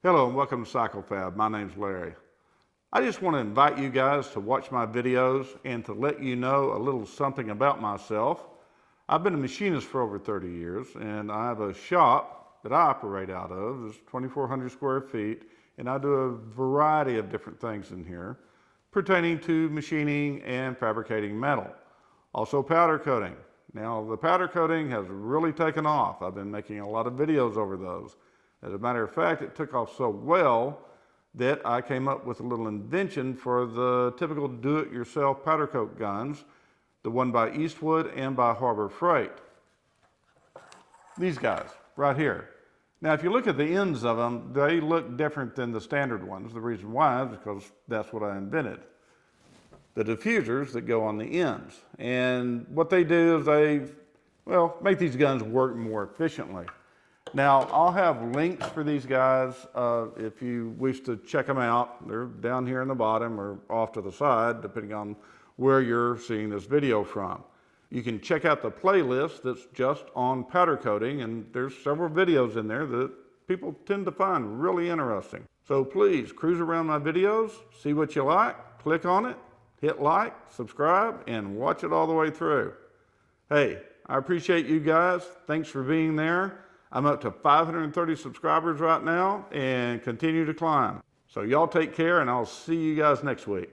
Hello and welcome to FAB. My name's Larry. I just want to invite you guys to watch my videos and to let you know a little something about myself. I've been a machinist for over 30 years and I have a shop that I operate out of. It's 2,400 square feet and I do a variety of different things in here pertaining to machining and fabricating metal. Also powder coating. Now the powder coating has really taken off. I've been making a lot of videos over those. As a matter of fact, it took off so well that I came up with a little invention for the typical do-it-yourself powder coat guns, the one by Eastwood and by Harbor Freight. These guys right here. Now, if you look at the ends of them, they look different than the standard ones. The reason why is because that's what I invented. The diffusers that go on the ends. And what they do is they, make these guns work more efficiently. Now, I'll have links for these guys if you wish to check them out. They're down here in the bottom or off to the side, depending on where you're seeing this video from. You can check out the playlist that's just on powder coating, and there's several videos in there that people tend to find really interesting. So please cruise around my videos, see what you like, click on it, hit like, subscribe, and watch it all the way through. Hey, I appreciate you guys. Thanks for being there. I'm up to 530 subscribers right now and continue to climb. So y'all take care and I'll see you guys next week.